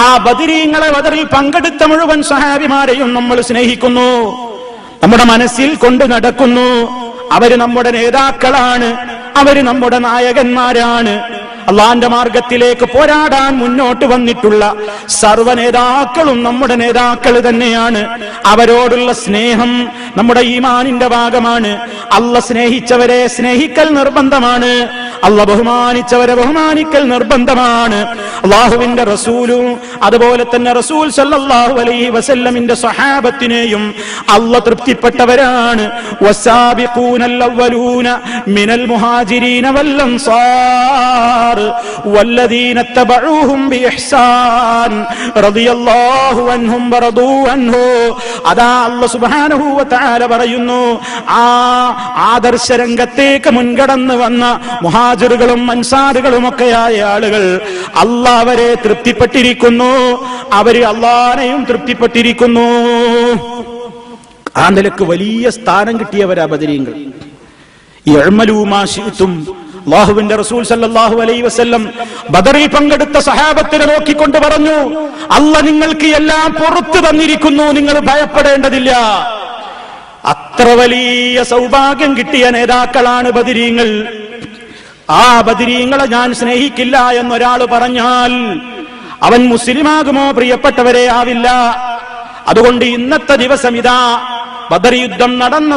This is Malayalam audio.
ആ ബദരീങ്ങളെ ബദറിൽ പങ്കെടുത്ത മുഴുവൻ സഹാബിമാരെയും നമ്മൾ സ്നേഹിക്കുന്നു, നമ്മുടെ മനസ്സിൽ കൊണ്ട് നടക്കുന്നു. അവര് നമ്മുടെ നേതാക്കളാണ്, അവര് നമ്മുടെ നായകന്മാരാണ്. അള്ളാന്റെ മാർഗത്തിലേക്ക് പോരാടാൻ മുന്നോട്ട് വന്നിട്ടുള്ള സർവ്വ നേതാക്കളും നമ്മുടെ നേതാക്കൾ തന്നെയാണ്. അവരോടുള്ള സ്നേഹം നമ്മുടെ ഈമാനിന്റെ ഭാഗമാണ്. അള്ള സ്നേഹിച്ചവരെ സ്നേഹിക്കൽ നിർബന്ധമാണ്, അള്ള ബഹുമാനിച്ചവരെ ബഹുമാനിക്കൽ നിർബന്ധമാണ്. അള്ളാഹുവിന്റെ റസൂലും അതുപോലെ തന്നെ റസൂൽ സല്ലല്ലാഹു അലൈഹി വസല്ലമിന്റെ സ്വഹാബത്തിനെയും അള്ള തൃപ്തിപ്പെട്ടവരാണ്. വസാബിഖൂനൽ അവ്വലൂന മിനൽ മുഹാജിരീന വൽ അൻസാർ വല്ലദീന തബഊഹും ബിഇഹ്സാൻ റളിയല്ലാഹു അൻഹും വറദൂ അൻഹു. അതാ അല്ലാഹു സുബ്ഹാനഹു വ തആല പറയുന്നു, ആ ആദർശ രംഗത്തേക്ക് മുൻകടന്നു വന്ന മുഹാജിറുകളും അൻസാറുകളും ഒക്കെയായ ആളുകൾ അല്ലാഹ് അവരെ തൃപ്തിപ്പെട്ടിരിക്കുന്നു, അവര് അല്ലാഹനെയും തൃപ്തിപ്പെട്ടിരിക്കുന്നു. ആ നിലക്ക് വലിയ സ്ഥാനം കിട്ടിയവരാ ബദരീങ്ങൾ. ഇഅ്മലൂ മാ ശിഅ്തും. അല്ലാഹുവിന്റെ റസൂൽ സല്ലല്ലാഹു അലൈഹി വസല്ലം ബദറിൽ പങ്കെടുത്ത സഹാബത്തിനെ നോക്കിക്കൊണ്ട് പറഞ്ഞു, അല്ലാഹ് നിങ്ങൾക്ക് എല്ലാം പുറത്തു തന്നിരിക്കുന്നു, നിങ്ങൾ ഭയപ്പെടേണ്ടതില്ല. അത്ര വലിയ സൗഭാഗ്യം കിട്ടിയ നേതാക്കളാണ് ബദരീങ്ങൾ. ആ ബദരീങ്ങളെ ഞാൻ സ്നേഹിക്കില്ല എന്നൊരാൾ പറഞ്ഞാൽ അവൻ മുസ്ലിമാകുമോ? പ്രിയപ്പെട്ടവരെ, ആവില്ല. അതുകൊണ്ട് ഇന്നത്തെ ദിവസം ഇതാ ബദർ യുദ്ധം നടന്ന